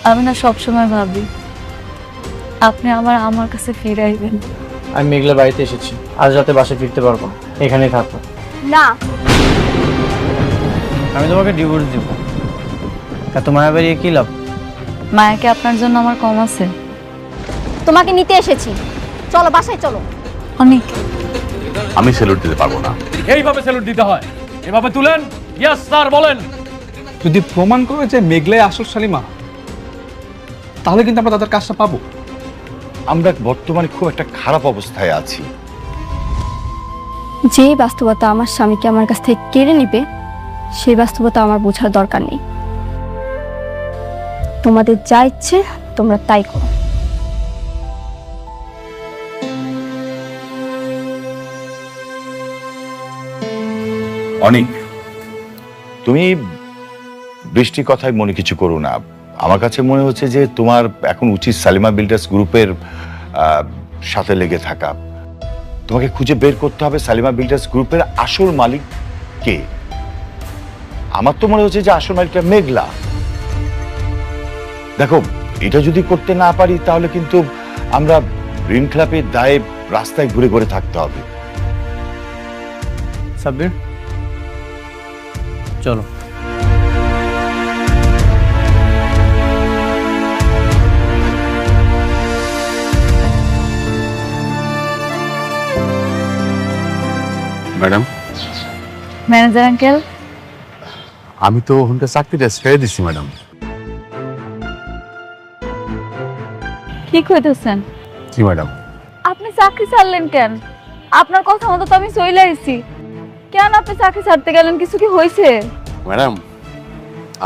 আমি না সবসময় ভাবি আপনি আমার কাছে ফিরে আইবেন। আমি মেঘলা বাড়িতে এসেছি, আজ রাতে বাসায় ফিরতে পারবো, এখানেই থাকবো। না, আমি তোমাকে ডিভোর্স দিব। এত মায়া বেরিয়ে কি লাভ? মায়াকে আপনার জন্য আমার কম আছে? তোমাকে নিতে এসেছি, চলো বাসায় চলো। অনেক আমি স্যালুট দিতে পারবো না। এইভাবে স্যালুট দিতে হয়, এভাবে তুলেন। ইয়েস স্যার, বলেন। যদি প্রমাণ করে যে মেঘলাই আসল শালিমা, তাহলে কিন্তু আমরা তাদের কাজটা পাবো। আমরা বর্তমানে খুব একটা খারাপ অবস্থায় আছি। যে বাস্তবতা আমার স্বামীকে আমার কাছ থেকে কেড়ে নিবে, সেই বাস্তবতা আমার বোঝার দরকার নেই। তোমাদের যা ইচ্ছে তোমরা তাই করো। অনেক, তুমি বৃষ্টির কথায় মনে কিছু করো না। আমার কাছে মনে হচ্ছে যে তোমার এখন উচিত সালিমা বিল্ডার্স গ্রুপের সাথে লেগে থাকা। তোমাকে খুঁজে বের করতে হবে সালিমা বিল্ডার্স গ্রুপের আসল মালিক কে। আমার তো মনে হচ্ছে যে আসল মালিকটা মেঘলা। দেখো, এটা যদি করতে না পারি তাহলে কিন্তু আমরা ঋণ খেলাপের দায়ে রাস্তায় ঘুরে ঘুরে থাকতে হবে। সাব্বির, চলো। ম্যাডাম, ম্যানেজার আঙ্কেল, আমি তো ওখানকার চাকরিটা ছেড়ে দিচ্ছি ম্যাডাম। কি কইতেছেন? জি ম্যাডাম। আপনি চাকরি ছাড়লেন কেন? আপনার কথা মতো তো আমি চলে আইছি। কেন আপনি চাকরি ছাড়তে গেলেন? কিছু কি হয়েছে? ম্যাডাম,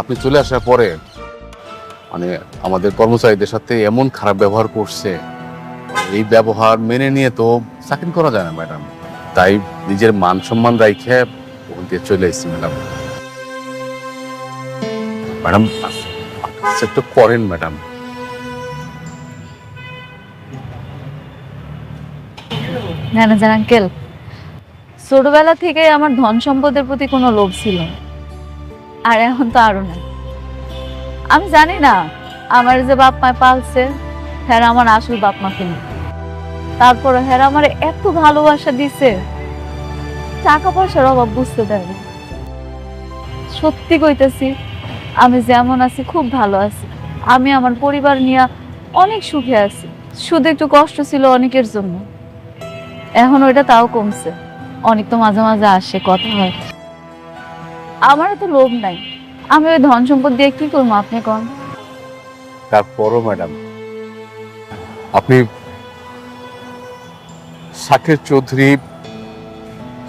আপনি চলে আসার পরে মানে আমাদের কর্মচারীদের সাথে এমন খারাপ ব্যবহার করছে, এই ব্যবহার মেনে নিয়ে তো চাকরি করা যায় না ম্যাডাম। তাই নিজের মান সম্মান রাইখে ওখান থেকে চলে এসেছি ম্যাডাম। ম্যাডাম, একটু করেন ম্যাডাম। ম্যানেজার আঙ্কেল, ছোটবেলা থেকে আমার ধন সম্পদের প্রতি কোনো লোভ ছিল না, আর এখন তো আরো না। আমি জানি না আমার যে বাপ মা পালছে, হ্যাঁ আমার আসল বাপ মা কিনা। তারপরে হ্যাঁ আমার এত ভালোবাসা দিছে, টাকা পয়সার অভাব বুঝতে দেয় না। সত্যি কইতেছি, আমি যেমন আছি খুব ভালো আছি। আমি আমার পরিবার নিয়ে অনেক সুখে আছি। শুধু একটু কষ্ট ছিল অনেকের জন্য, এখন ওইটা তাও কমছে। অনেক তো মাঝে মাঝে আসে, কথা হয়। আমার তো লোভ নাই, আমি ওই ধন সম্পদ দিয়ে কি করবো আপনি কন? তারপরও ম্যাডাম, আপনি শাকের চৌধুরী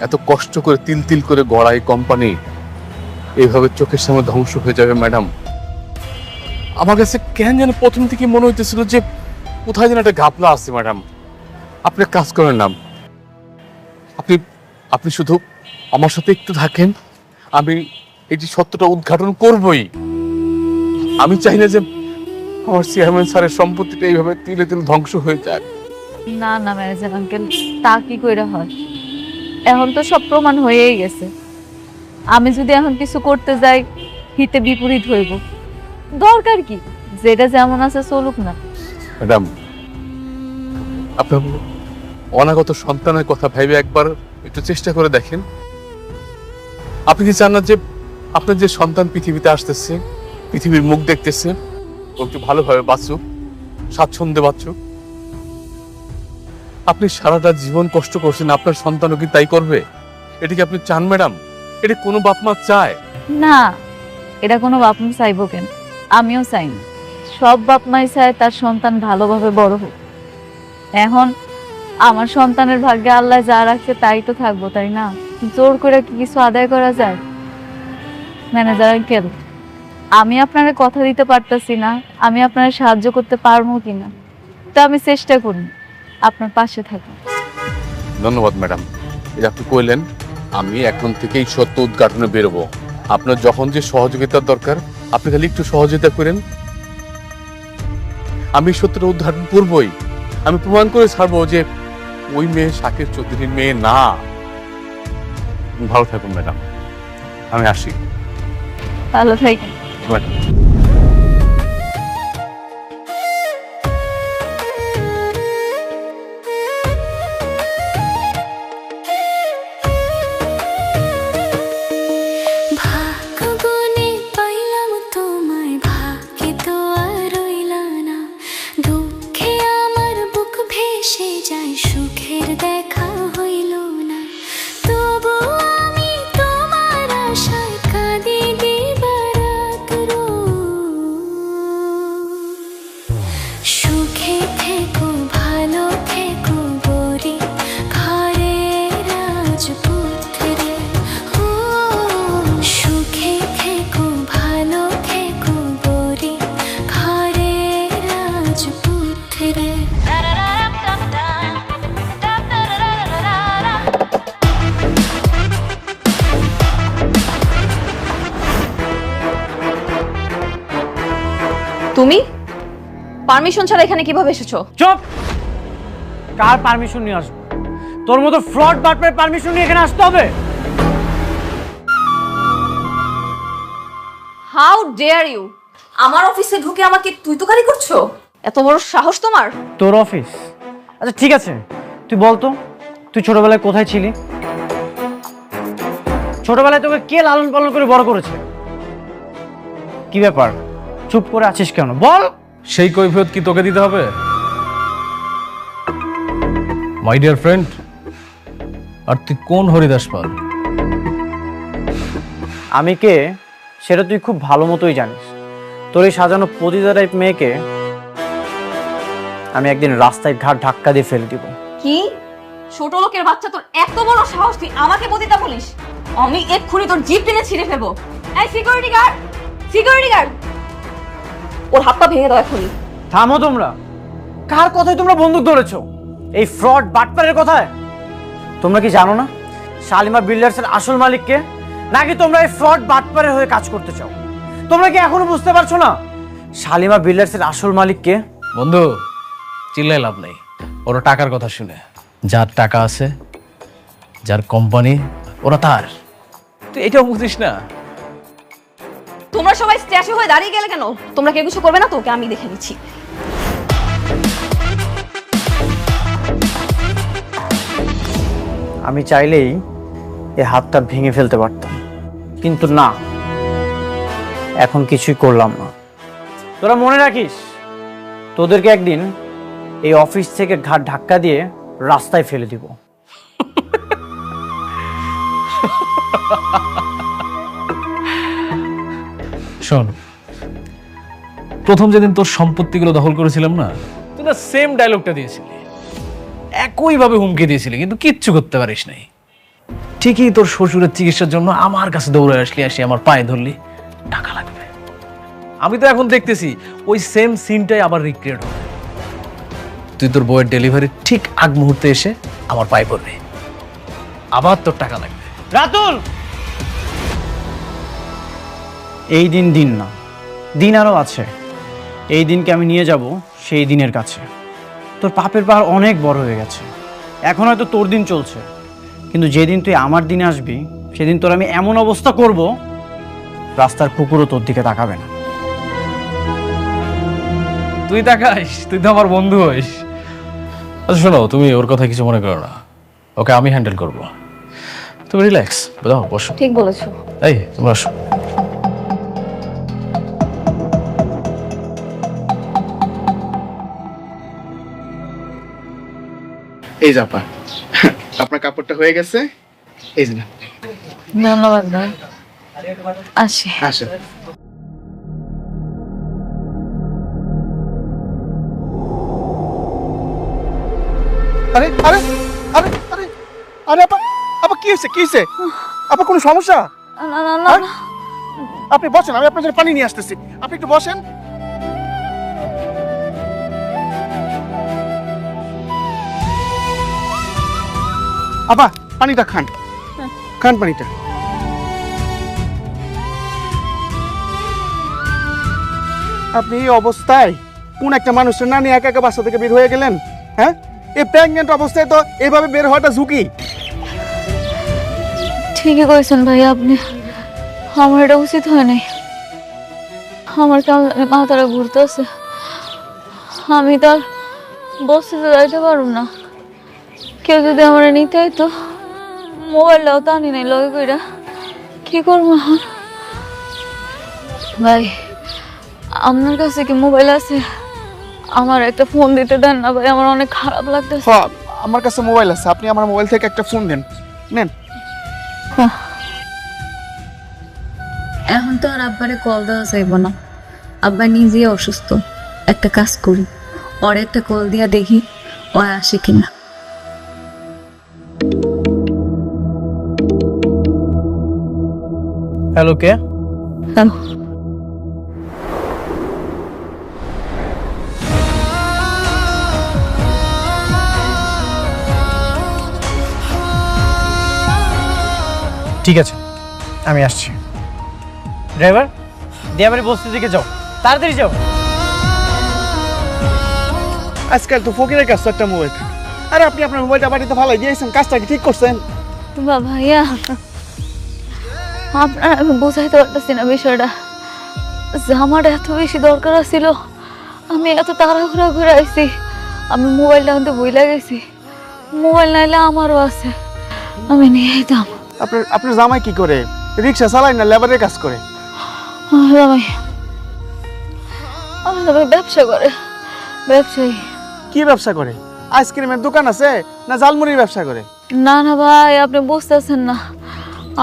এত কষ্ট করে তিল তিল করে গড়া এই কোম্পানি এইভাবে চোখের সামনে ধ্বংস হয়ে যাবে ম্যাডাম। আমার কাছে কেন যেন প্রথম থেকে মনে হইতেছিল যে কোথায় যেন একটা ঘাপলা আছে ম্যাডাম। আপনি কাজ করেন না, আপনি আপনি শুধু আমার সাথে একটু থাকেন, আমি এই যে সত্যটা উদ্ঘাটন করবই। আমি চাই না যে আমার চেয়ারম্যান স্যারের সম্পত্তিটা এইভাবে তিলে তিলে ধ্বংস হয়ে যায়। না না ম্যানেজার আঙ্কেল, তা কি কইরা হয়? এখন তো সব প্রমাণ হয়েই গেছে। আমি যদি এখন কিছু করতে যাই, হিতে বিপরীত হইব। দরকার কি? যেটা যেমন আছে চলুক না। ম্যাডাম, আপনার অনাগত সন্তানের কথা ভেবে একবার একটু চেষ্টা করে দেখেন। আপনি কি চান না যে আপনার যে সন্তান পৃথিবীতে আসতেছে, পৃথিবীর মুখ দেখতেছে, ও একটু ভালোভাবে বাঁচুক, স্বাচ্ছন্দ্যে বাঁচুক? আপনি সারাটা জীবন কষ্ট করছেন, আপনার সন্তানও কি তাই করবে? এটা কি আপনি চান ম্যাডাম? এটা কোনো বাপ মা চায়? না, এটা কোনো বাপ মা চাইবো কেন? আমিও চাই না। সব বাপ মাই চায় তার সন্তান ভালোভাবে বড় হোক। এখন আমার সন্তানের ভাগ্যে আল্লাহ যা রাখছে তাই তো থাকবো, তাই না? জোর করে কি কিছু আদায় করা যায়? ম্যানেজার আঙ্কেল, আমি আপনারে কথা দিতে পারতাছি না আমি আপনারে সাহায্য করতে পারবো কিনা, তো আমি চেষ্টা করি আপনার পাশে থাকি। ধন্যবাদ ম্যাডাম, এটা আপনি কইলেন। আমি এখন থেকেই সত্য উদ্ঘাটনে বেরোবো। আপনার যখন যে সহযোগিতার দরকার আপনি খালি একটু সহযোগিতা করেন, আমি সত্যটা উদ্ঘাটন করবই। আমি প্রমাণ করে ছাড়বো যে ওই মেয়ে শাকের চৌধুরীর মেয়ে না। ভালো থাকুন ম্যাডাম, আমি আসি। ভালো থাকেন। ম্যাডাম, তুমি পারমিশন ছাড়া এখানে কিভাবে এসেছো? চুপ! কার পারমিশন নিয়ে আসবো? তোর মতো ফ্রড বাটপারের পারমিশন নিয়ে এখানে আসতে হবে? হাউ ডেয়ার ইউ আমার অফিসে ঢুকে আমাকে তুই তোকারি করছো? এত বড় সাহস তোমার? তোর অফিস? আচ্ছা ঠিক আছে, তুই বলতো তুই ছোটবেলায় কোথায় ছিলি? ছোটবেলায় তোকে কে লালন পালন করে বড় করেছে? কি ব্যাপার, চুপ করে আছিস কেন? বল। সেই কৈফিয়ত কি তোকে দিতে হবে? মাই ডিয়ার ফ্রেন্ড, আর তুই কোন হরিদাস পাল? আমি কে সেটা তুই খুব ভালো মতোই জানিস। তোর এই সাজানো পতিতা টাইপ মেয়েকে আমি একদিন রাস্তায় ঘাট ধাক্কা দিয়ে ফেলে দিব। কি ছোট লোকের বাচ্চা, তোর এত বড় সাহস তুই আমাকে পতিতা বলিস? আমি এক্ষুনি তোর জিপ টেনে ছিঁড়ে ফেলবো। এই সিকিউরিটি গার্ড, সিকিউরিটি গার্ড, ওর হাত পা ভেঙে দাও এখনই। থামো তোমরা। কার কথায় তোমরা বন্দুক ধরেছো? এই ফ্রড বাটপারের কথায়? তোমরা কি জানো না শালিমা বিল্ডার্সের আসল মালিক কে? নাকি তোমরা এই ফ্রড বাটপারের হয়ে কাজ করতে চাও? তোমরা কি এখনো বুঝতে পারছো না শালিমা বিল্ডার্সের আসল মালিক কে? বন্ধু, চিল্লাই লাভ নেই। ওরা টাকার কথা শুনে, যার টাকা আছে, যার কোম্পানি, ওরা তার। তুই এটাও বুঝিস না? তোমরা সবাই স্ট্যাচু হয়ে দাঁড়িয়ে গেলে কেন? তোমরা কেউ কিছু করবে না? তোকে আমি দেখে নিচ্ছি। আমি চাইলেই এই হাতটা ভেঙে ফেলতে পারতাম, কিন্তু না, এখন কিছুই করলাম না। তোরা মনে রাখিস, তোদেরকে একদিন এই অফিস থেকে ঘাট ধাক্কা দিয়ে রাস্তায় ফেলে দিব। শোন, প্রথম যেদিন তোর সম্পত্তিগুলো দখল করেছিলাম না, তুই না সেম ডায়লগটা দিয়েছিলি, একইভাবে হুমকি দিয়েছিলি, কিন্তু কিচ্ছু করতে পারিস নাই। ঠিকই তোর শ্বশুরের চিকিৎসার জন্য আমার কাছে দৌড়ে আসলি, আসি আমার পায়ে ধরলি, টাকা লাগবে। আমি তো এখন দেখতেছি ওই সেম সিনটাই আবার রিক্রিয়েট হবে। তুই তোর বইয়ের ডেলিভারি ঠিক আগ মুহূর্তে এসে আমার পায়ে পড়বে, আবার তোর টাকা লাগবে। রাতুল, এই দিন দিন না, দিন আরো আছে। এই দিনকে আমি নিয়ে যাব সেই দিনের কাছে। তোর পাপের পাহাড় অনেক বড় হয়ে গেছে, এখন হয়তো তোর দিন চলছে, কিন্তু যেদিন তুই আমার দিনে আসবি সেদিন তোর আমি এমন অবস্থা করব, রাস্তার কুকুরও তোর দিকে তাকাবে না। তুই তাকাইস? তুই তো আমার বন্ধু হইস। আচ্ছা শোনো, তুমি ওর কথা কিছু মনে করো না, ওকে আমি হ্যান্ডেল করব। তুমি রিল্যাক্স, বুঝাও, বসো। ঠিক বলেছো। এই তোমরা আসো। এই জাপা, আপনার কাপড়টা হয়ে গেছে, এই যে না। ধন্যবাদ ভাই, আসি। আসেন। আরে আরে আরে আরে আরে আপা, আপা কি হয়েছে, কি হয়েছে? আপা কোনো সমস্যা? না না না না। আপনি বসেন, আমি আপনার জন্য পানি নিয়ে আসতেছি, আপনি একটু বসেন। আপা পানিটা খান, খান পানিটা। আপনি এই অবস্থায় কোন একটা মানুষের না নিয়ে একা একা বাসা থেকে বের হয়ে গেলেন? হ্যাঁ, এই প্রেগনেন্ট অবস্থায় তো এইভাবে বের হওয়াটা ঝুঁকি। ঠিকই কইছেন ভাই আপনি, আমার এটা উচিত হয় নাই। আমার কেমন মাথাটা ঘুরতেছে, আমি তো আর বসতে যাইতে পারব না। কেউ যদি আমার নিতে হইতো, মোবাইলটাও তো আনি নাই লগে কইরা, কি করবো এখন? ভাই আপনার কাছে কি মোবাইল আছে? আমার একটা ফোন দিতে দেন না ভাই, আমার অনেক খারাপ লাগতেছে। হ্যাঁ, আমার কাছে মোবাইল আছে, আপনি আমার মোবাইল থেকে একটা ফোন দেন, নেন। এখন তো আর আব্বারে কল দেওয়া যাইব না, আব্বা নিজেই অসুস্থ। একটা কাজ করি, ওর একটা কল দিয়া দেখি ও আসে কিনা। হ্যালো, কে? হ্যালো, ঠিক আছে, আমি আসছি। ড্রাইভার, দিয়াবাড়ি বস্তি দিকে যাও, তাড়াতাড়ি যাও। আজকাল তো ফকিরের কাছে একটা মোবাইল থাকে। আর আপনি আপনার মোবাইলটা বাড়িতে ফালাই দিয়েছেন, কাজটা কি ঠিক করছেন? ভাইয়া আপনার আমি বোঝাইতে পারতেছি না বিষয়টা, যে আমার এত বেশি দরকার ছিল, আমি এত তাড়াহুড়া ঘুরে আইছি, আমি মোবাইলটা আনতে ভুলে গেছি। মোবাইল নাইলে আমারও আছে, আমি নিয়ে যেতাম। আপনার জামাই কি করে? রিক্সা চালায় না লেবারের কাজ করে? জামাই আমার জামাই ব্যবসা করে, ব্যবসায়ী। কি ব্যবসা করে? আইসক্রিমের দোকান আছে না ঝালমুড়ির ব্যবসা করে? না না ভাই, আপনি বুঝতেছেন না,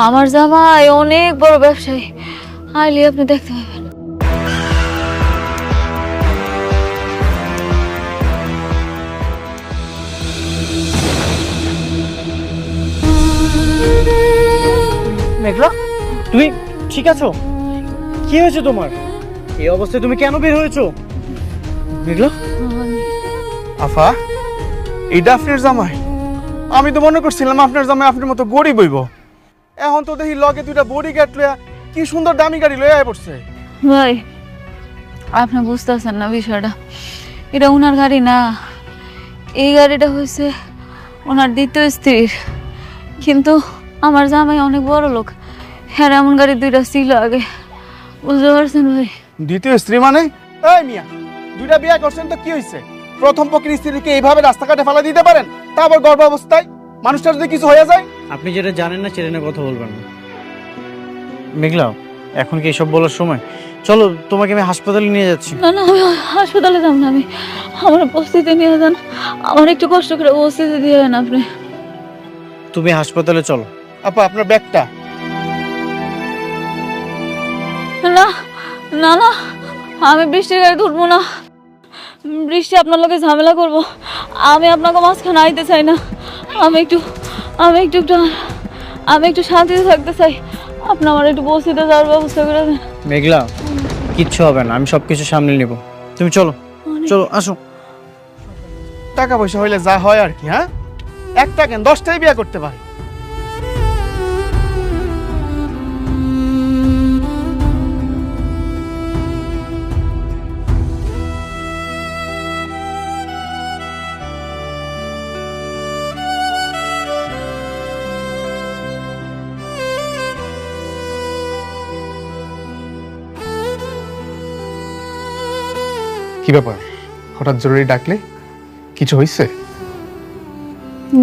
আমার জামাই অনেক বড় ব্যবসায়ী, আইলে আপনি দেখতে পাবেন। মেঘলা, তুমি ঠিক আছো? কি হয়েছে তোমার? এই অবস্থায় তুমি কেন বের হয়েছো? মেঘলা, আফা, এটা আপনার জামাই? আমি তো মনে করছিলাম আপনার জামাই আপনার মতো গরিব হইব। এখন তো দেখি লগে দুইটা বডি গার্ড লইয়া কি সুন্দর দামি গাড়ি লইয়া পড়ছে। ভাই আপনি বুঝতেছেন না বিষয়টা, এটা ওনার গাড়ি না, এই গাড়িটা হয়েছে ওনার দ্বিতীয় স্ত্রীর। কিন্তু আমার জামাই অনেক বড় লোক, হ্যাঁ এমন গাড়ি দুইটা ছিল আগে, বুঝতে পারছেন ভাই? দ্বিতীয় স্ত্রী মানে? এই মিয়া, দুইটা বিয়ে করছেন তো কি হইছে? প্রথম পক্ষের স্ত্রীকে এইভাবে রাস্তাঘাটে ফেলা দিতে পারেন, তা আবার গর্ভ অবস্থায়? মানুষটার যদি কিছু হয়ে যায়? আপনি যেটা জানেন না সেটা নিয়ে কথা বলবেন না। মেঘলা, এখন কি এসব বলার সময়? চলো তোমাকে আমি হাসপাতালে নিয়ে যাচ্ছি। না না, আমি হাসপাতালে যাব না, আমি আমার বস্তিতে নিয়ে যান, আমার একটু কষ্ট করে বস্তিতে দিয়ে যান আপনি। তুমি হাসপাতালে চলো। আপা, আপনার ব্যাগটা? না না না, আমি বৃষ্টির গাড়ি ধরবো না, বৃষ্টি আপনার লোকে ঝামেলা করবো, আমি আপনাকে মাঝখানে আইতে চাই না, আমি একটু শান্তিতে থাকতে চাই, আপনি আমার একটু বসিতে যাওয়ার ব্যবস্থা করে দেন। মেঘলা, কিচ্ছু হবে না, আমি সবকিছু সামলে নেব। তুমি চলো, চলো আসো। টাকা পয়সা হইলে যা হয় আর কি, হ্যাঁ? একটা কেন 10টাই বিয়ে করতে পারে। কি ব্যাপার, হঠাৎ জরুরি ডাকলে? কিছু হয়েছে?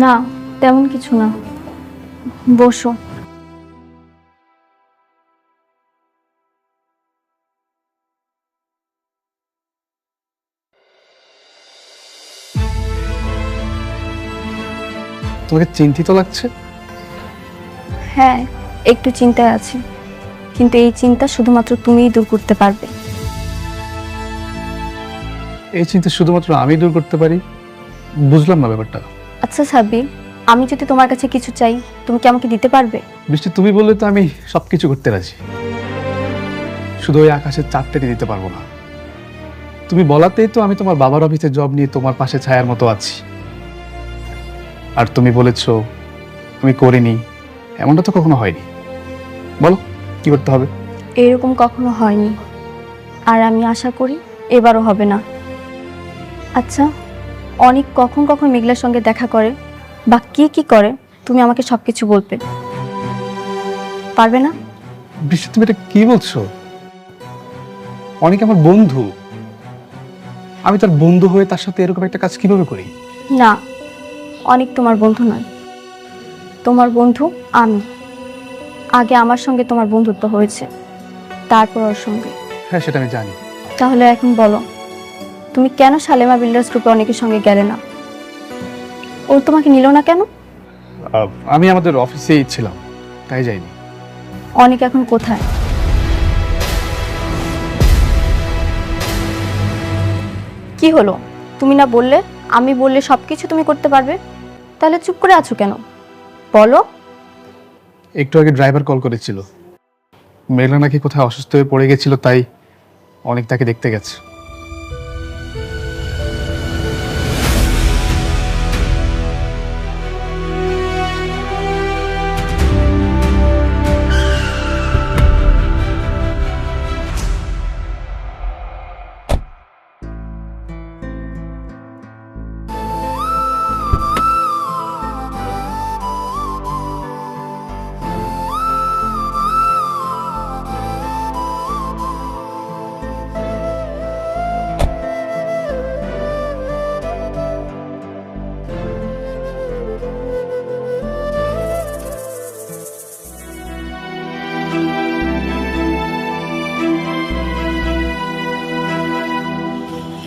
না, তেমন কিছু না, বসো। তোমাকে চিন্তিত লাগছে? হ্যাঁ, একটু চিন্তায় আছি, কিন্তু এই চিন্তা শুধুমাত্র তুমিই দূর করতে পারবে। এই চিন্তা শুধুমাত্র আমি দূর করতে পারি? বুঝলাম না ব্যাপারটা। আচ্ছা সাব্বির, আমি যদি তোমার কাছে কিছু চাই, তুমি কি আমাকে দিতে পারবে? বৃষ্টি, তুমি বললে তো আমি সবকিছু করতে রাজি, শুধু ওই আকাশের চাঁদটাকে দিতে পারবো না। তুমি বলাতেই তো আমি তোমার বাবার অফিসে জব নিয়ে তোমার পাশে ছায়ার মতো আছি। আর তুমি বলেছো আমি করিনি, এমনটা তো কখনো হয়নি। বলো কি করতে হবে? এরকম কখনো হয়নি, আর আমি আশা করি এবারও হবে না। আচ্ছা, অনেক কখন কখন মেঘলার সঙ্গে দেখা করে বা কি কি করে, তুমি আমাকে সবকিছু বলবে, পারবে না? বৃষ্টি, তুমি এটা কি বলছো? অনেক আমার বন্ধু, আমি তার বন্ধু হয়ে তার সাথে এরকম একটা কাজ কিভাবে করি? না, অনেক তোমার বন্ধু নয়, তোমার বন্ধু আমি। আগে আমার সঙ্গে তোমার বন্ধুত্ব হয়েছে, তারপর ওর সঙ্গে। হ্যাঁ, সেটা আমি জানি। তাহলে এখন বলো, তুমি কেন শালেমা বিল্ডার্স গ্রুপে অনেকের সঙ্গে গেলে না? ও তোমাকে নিল না কেন? আমি আমাদের অফিসেই ছিলাম, তাই যাইনি। অনেক এখন কোথায়? কি হলো, তুমি না বললে আমি বললে সবকিছু তুমি করতে পারবে? তাহলে চুপ করে আছো কেন, বলো। একটু আগে ড্রাইভার কল করেছিল, মেঘলা নাকি কোথায় অসুস্থ হয়ে পড়ে গেছিল, তাই অনেক তাকে দেখতে গেছে।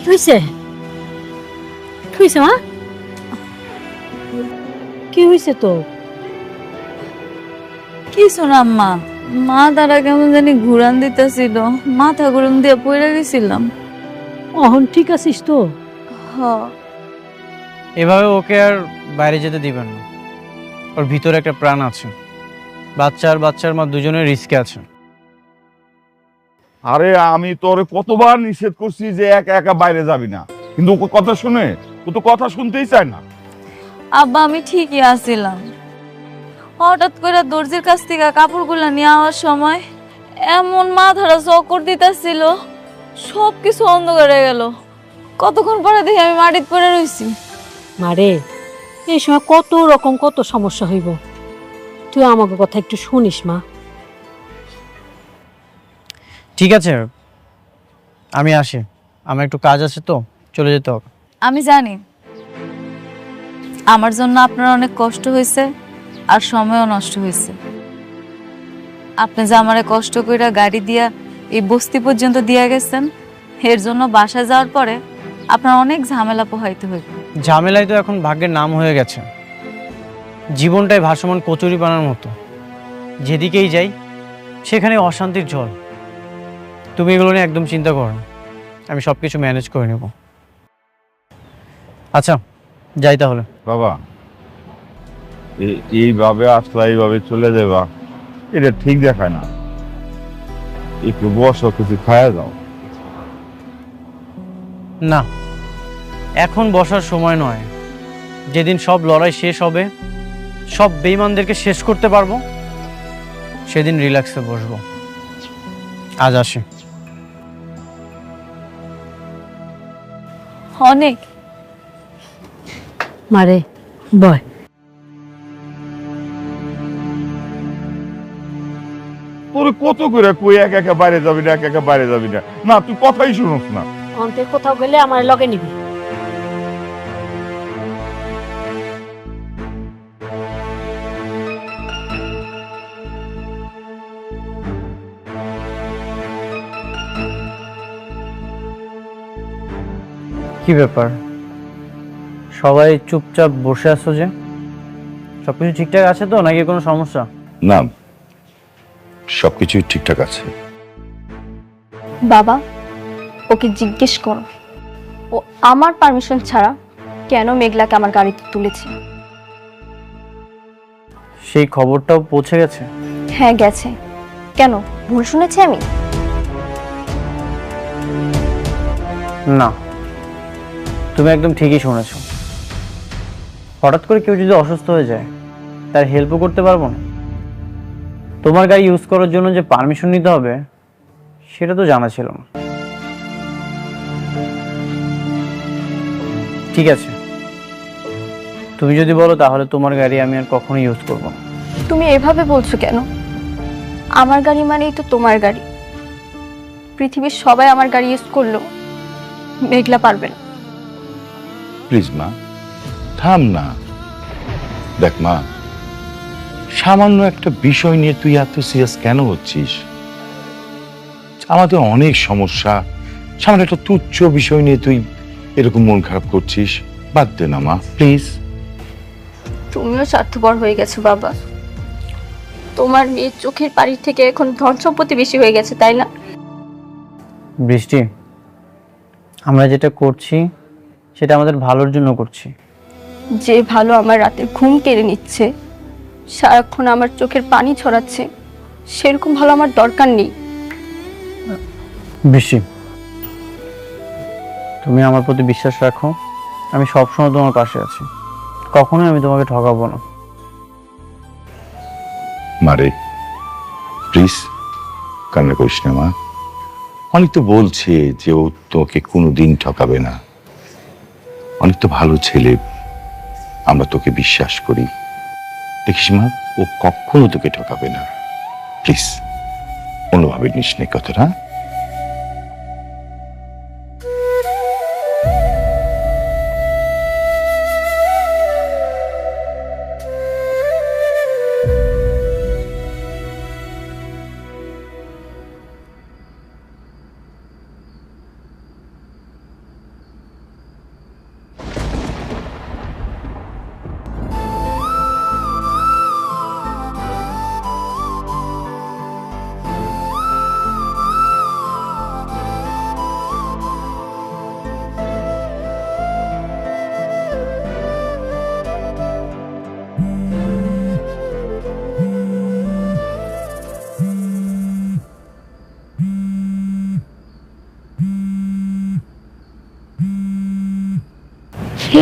হয়েছে হয়েছে মা কি হয়েছে তো কিছু না আম্মা, মা তারা কেমন জানি ঘুরান দিতেছিল, মাথা গরম দিয়ে পড়ে গেছিলাম। অহন ঠিক আছিস তো? হ। এভাবে ওকে আর বাইরে যেতে দিবেন না। ওর ভিতরে একটা প্রাণ আছে, বাচ্চা আর বাচ্চার মা দুজনের রিস্কে আছে। আরে আমি তোরে কতবার নিষেধ করছি যে একা একা বাইরে যাবি না, কিন্তু ওকে কথা শুনে ও তো কথা শুনতেই চায় না। আব্বা আমি ঠিকই আছিলাম, হঠাৎ করে দর্জির কাছ থেকে কাপড়গুলো নিয়ে আওয়ার সময় এমন মাথাটা চক্কর দিতেছিল, সব কিছু অন্ধকার হয়ে গেল। কতক্ষণ পরে দেখি আমি মাটিতে পড়ে রয়েছি। মারে এই সময় কত রকম কত সমস্যা হইব, তুই আমাকে কথা একটু শুনিস মা। ঠিক আছে, আমি আসি, আমার একটু কাজ আছে তো, চলে যেতে হবে। আমি জানি আমার জন্য আপনার অনেক কষ্ট হয়েছে আর সময়ও নষ্ট হয়েছে। আপনি যে আমারে কষ্ট করে গাড়ি দিয়া এই বস্তি পর্যন্ত দিয়ে গেছেন, এর জন্য বাসায় যাওয়ার পরে আপনার অনেক ঝামেলা পোহাইতে হইবে। ঝামেলাই তো এখন ভাগ্যের নাম হয়ে গেছে। জীবনটাই ভাসমান কচুরি পানার মতো, যেদিকেই যাই সেখানে অশান্তির জল। তুমি এগুলো নিয়ে একদম চিন্তা করো না, আমি সব কিছু ম্যানেজ করে নেব। আচ্ছা যাই তাহলে। বাবা এইভাবে আসলা, এইভাবে চলে যাবা, এটা ঠিক দেখায় না। একটু বসো, কিছু খায়া যাও। না, এখন বসার সময় নয়। যেদিন সব লড়াই শেষ হবে, সব বেঈমানদেরকে শেষ করতে পারবো, সেদিন রিল্যাক্সে বসবো। আজ আসি। অনেক মারে বয়। তোর কত করে কই একা একা বাইরে যাবি না, একা একা বাইরে যাবি না, না তুই কথাই শুনোস না। অন্তের কোথাও গেলে আমার লগে নিবি। কি ব্যাপার, সবাই চুপচাপ বসে আছো যে? সবকিছু ঠিকঠাক আছে তো, নাকি কোনো সমস্যা? না, সবকিছুই ঠিকঠাক আছে। বাবা ওকে জিজ্ঞেস করো ও আমার পারমিশন ছাড়া কেন মেঘলাকে আমার গাড়িতে তুলেছে। সেই খবরটাও পৌঁছে গেছে? হ্যাঁ গেছে। কেন ভুল শুনেছি আমি? না, তুমি একদম ঠিকই শুনেছ। হঠাৎ করে কেউ যদি অসুস্থ হয়ে যায়, তার হেল্পও করতে পারবো না। তোমার গাড়ি ইউজ করার জন্য যে পারমিশন নিতে হবে, সেটা তো জানা ছিল না। ঠিক আছে, তুমি যদি বলো তাহলে তোমার গাড়ি আমি আর কখনো ইউজ করব না। তুমি এভাবে বলছো কেন? আমার গাড়ি মানেই তো তোমার গাড়ি। পৃথিবীর সবাই আমার গাড়ি ইউজ করলো, মেঘলা পারবে না। প্লিজ মা, থাম না। দেখ মা, সামান্য একটা বিষয় নিয়ে তুই এত সিরিয়াস কেন হচ্ছিস? আমাদের অনেক সমস্যা, সামান্য একটা তুচ্ছ বিষয় নিয়ে তুই এরকম মন খারাপ করছিস। বাদ দে না মা, প্লিজ। তুমিও স্বার্থপর হয়ে গেছো বাবা। তোমার মেয়ের চোখের পানির থেকে এখন ধন সম্পত্তি বেশি হয়ে গেছে, তাই না? বৃষ্টি, আমরা যেটা করছি সেটা আমাদের ভালোর জন্য করছি। যে ভালো আমার রাতে ঘুম কেড়ে নিচ্ছে, সারাক্ষণ আমার চোখের পানি ছড়াচ্ছে, সেরকম ভালো আমার দরকার নেই। বৃষ্টি, তুমি আমার প্রতি বিশ্বাস রাখো, আমি সবসময় তোমার পাশে আছি, কখনোই আমি তোমাকে ঠকাবো না। মারে প্লিজ কান্না করিস না মা। অনেক তো বলছে যে ও তোকে কোনোদিন ঠকাবে না, অনেক তো ভালো ছেলে, আমরা তোকে বিশ্বাস করি। দেখিস মা, ও কখনো তোকে ঠকাবে না। প্লিজ অন্যভাবে নিস নে কথাটা।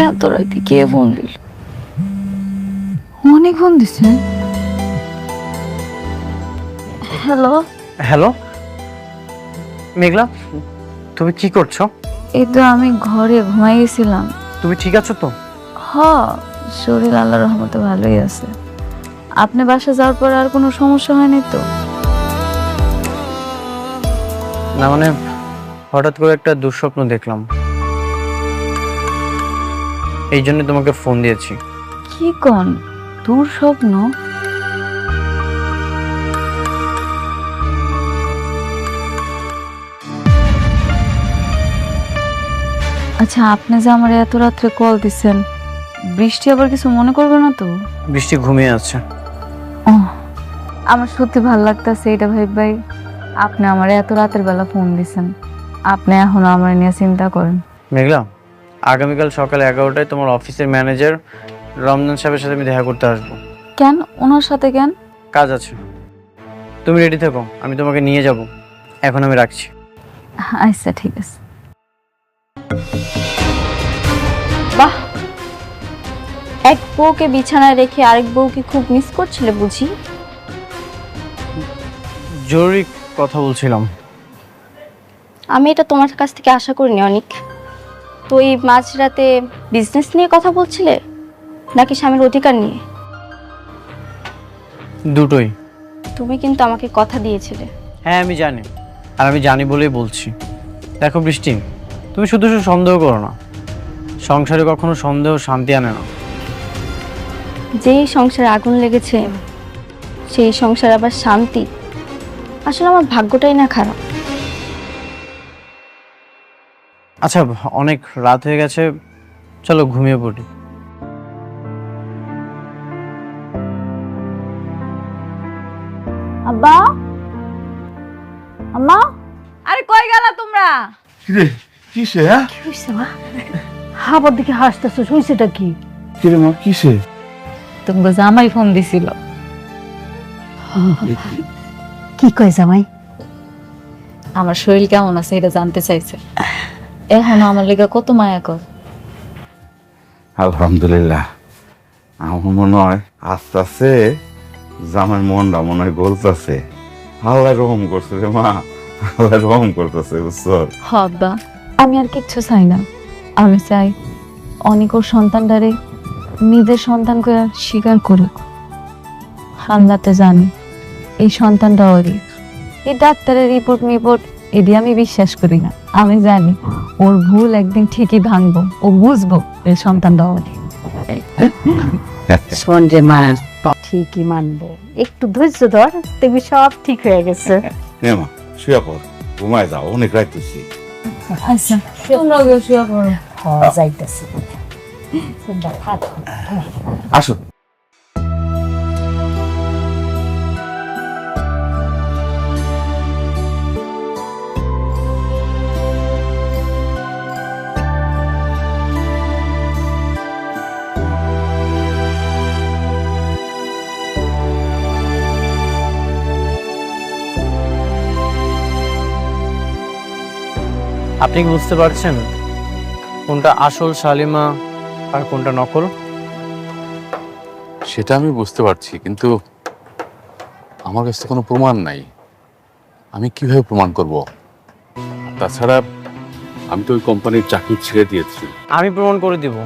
এত রাতে কে ফোন দিল? অনেক ফোন দিছে। হ্যালো, হ্যালো মেঘলা, তুমি কি করছো? এই তো আমি ঘরে ঘুমাই গেছিলাম। তুমি ঠিক আছো তো? হ, শরীর আল্লাহর রহমতে ভালোই আছে। আপনি বাসা যাওয়ার পর আর কোনো সমস্যা হয়নি তো? না মানে হঠাৎ করে একটা দুঃস্বপ্ন দেখলাম, এই জন্য তোমাকে ফোন দিয়েছি। কি কোন দূর স্বপ্ন? আচ্ছা, আপনি যে আমার এত রাত্রে কল দিচ্ছেন, বৃষ্টি আবার কিছু মনে করবে না তো? বৃষ্টি ঘুমিয়ে আছে। ও, আমার সত্যি ভালো লাগতেছে এটা ভাই। আপনি আমার এত রাতের বেলা ফোন দিছেন, আপনি এখনো আমার নিয়ে চিন্তা করেন। মেঘলা, আগামীকাল সকাল 11টায় তোমার অফিসের ম্যানেজার রমজান সাহেবের সাথে আমি দেখা করতে আসবো। কেন ওনার সাথে কেন? কাজ আছে, তুমি রেডি থেকো, আমি তোমাকে নিয়ে যাব। এখন আমি রাখছি। আচ্ছা ঠিক আছে। বাহ, এক বউকে বিছানায় রেখে আরেক বউকে খুব মিস করছিলে বুঝি? জরুরি কথা বলছিলাম। আমি এটা তোমার কাছ থেকে আশা করিনি অনিক। তো এই মাঝরাতে বিজনেস নিয়ে কথা বলছিলে নাকি স্বামীর অধিকার নিয়ে? দুটোই। তুমি কিন্তু আমাকে কথা দিয়েছিলে। হ্যাঁ আমি জানি, আর আমি জানি বলেই বলছি। দেখো বৃষ্টি, তুমি শুধু শুধু সন্দেহ করো না। সংসারে কখনো সন্দেহ শান্তি আনে না। যেই সংসারে আগুন লেগেছে সেই সংসার আবার শান্তি। আসলে আমার ভাগ্যটাই না খারাপ। আচ্ছা, অনেক রাত হয়ে গেছে, চলো ঘুমিয়ে পড়ি। আব্বা, আম্মা, আরে কই গেলা তোমরা? কিরে কিসে? হ্যাঁ কি হয়েছে মা? আবার দিকে হাসতেছো, হয়েছেটা কি? কিরে মা কিসে? তোমাকে জামাই ফোন দিছিল। কি কয় জামাই? আমার শরীর কেমন আছে এটা জানতে চাইছে। এখন আমার লেগে কত মায়া কর। আলহামদুলিল্লাহ, আমার মনে হয় আস্তে আস্তে জামার মনটা মনে হয় গলতেছে। আল্লাহ রহম করছে রে মা, আল্লাহ রহম করতেছে বুঝছো? হব্বা, আমি আর কিচ্ছু চাই না। আমি চাই অনেক ওর সন্তানটারে নিজের সন্তান করে স্বীকার করুক। আল্লাহতে জানি এই সন্তানটা ওরই। এই ডাক্তারের রিপোর্ট এটি আমি বিশ্বাস করি না। আমি জানি ওর ভুল একদিন ঠিকই ভাঙবো, ও বুঝবো এই সন্তানটা ওরই। শোন রে মা, ঠিকই মানবো, একটু ধৈর্য ধর, দেখবি সব ঠিক হয়ে গেছে। নে মা শুয়ে পড়, ঘুমায় যাও, অনেক রাত হয়েছে। আচ্ছা, তোমরা গিয়ে শুয়ে পড়ো। যাইতেছি। আসো। আপনি কি বুঝতে পারছেন কোনটা আসল শালিমা আর কোনটা নকল? সেটা আমি বুঝতে পারছি, কিন্তু আমার কাছে কোনো প্রমাণ নাই। আমি কিভাবে প্রমাণ করব? তাছাড়া আমি তো ওই কোম্পানির চাকরি ছেড়ে দিয়েছি। আমি প্রমাণ করে দিব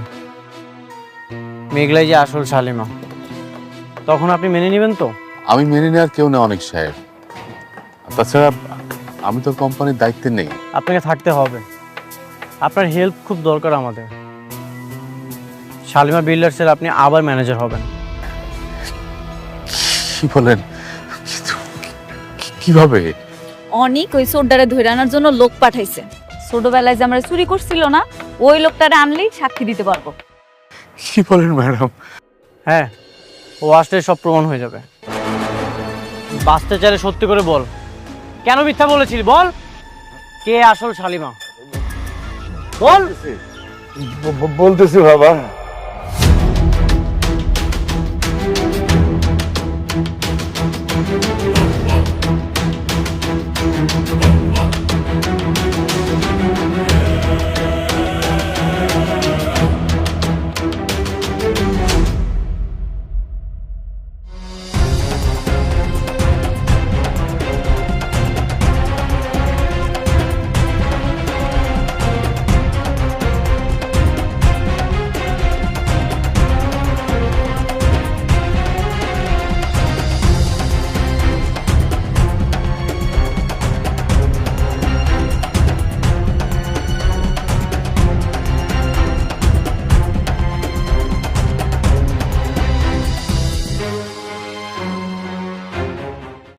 মেঘলাই যে আসল শালিমা। তখন আপনি মেনে নেবেন তো? আমি মেনে নেওয়ার কেউ না অনেক সাহেব। তাছাড়া আমি তো কোম্পানির দায়িত্বে নেই। আপনাকে থাকতে হবে, আপনার হেল্প খুব দরকার আমাদের। শালিমা বিল্ডার্সের আপনি আবার ম্যানেজার হবেন। কি বলেন? কিভাবে? অনেক ওই সোডারে ধরে আনার জন্য লোক পাঠাইছে। ছোটবেলায় যে আমরা চুরি করছিল না, ওই লোকটারে আনলেই সাক্ষী দিতে পারবো। কি বলেন ম্যাডাম? হ্যাঁ, ও আসলে সব প্রমাণ হয়ে যাবে। বাঁচতে চাইলে সত্যি করে বল, কেন মিথ্যা বলেছিলি? বল, কে আসল শালিমা? বল। বলতেছি বাবা।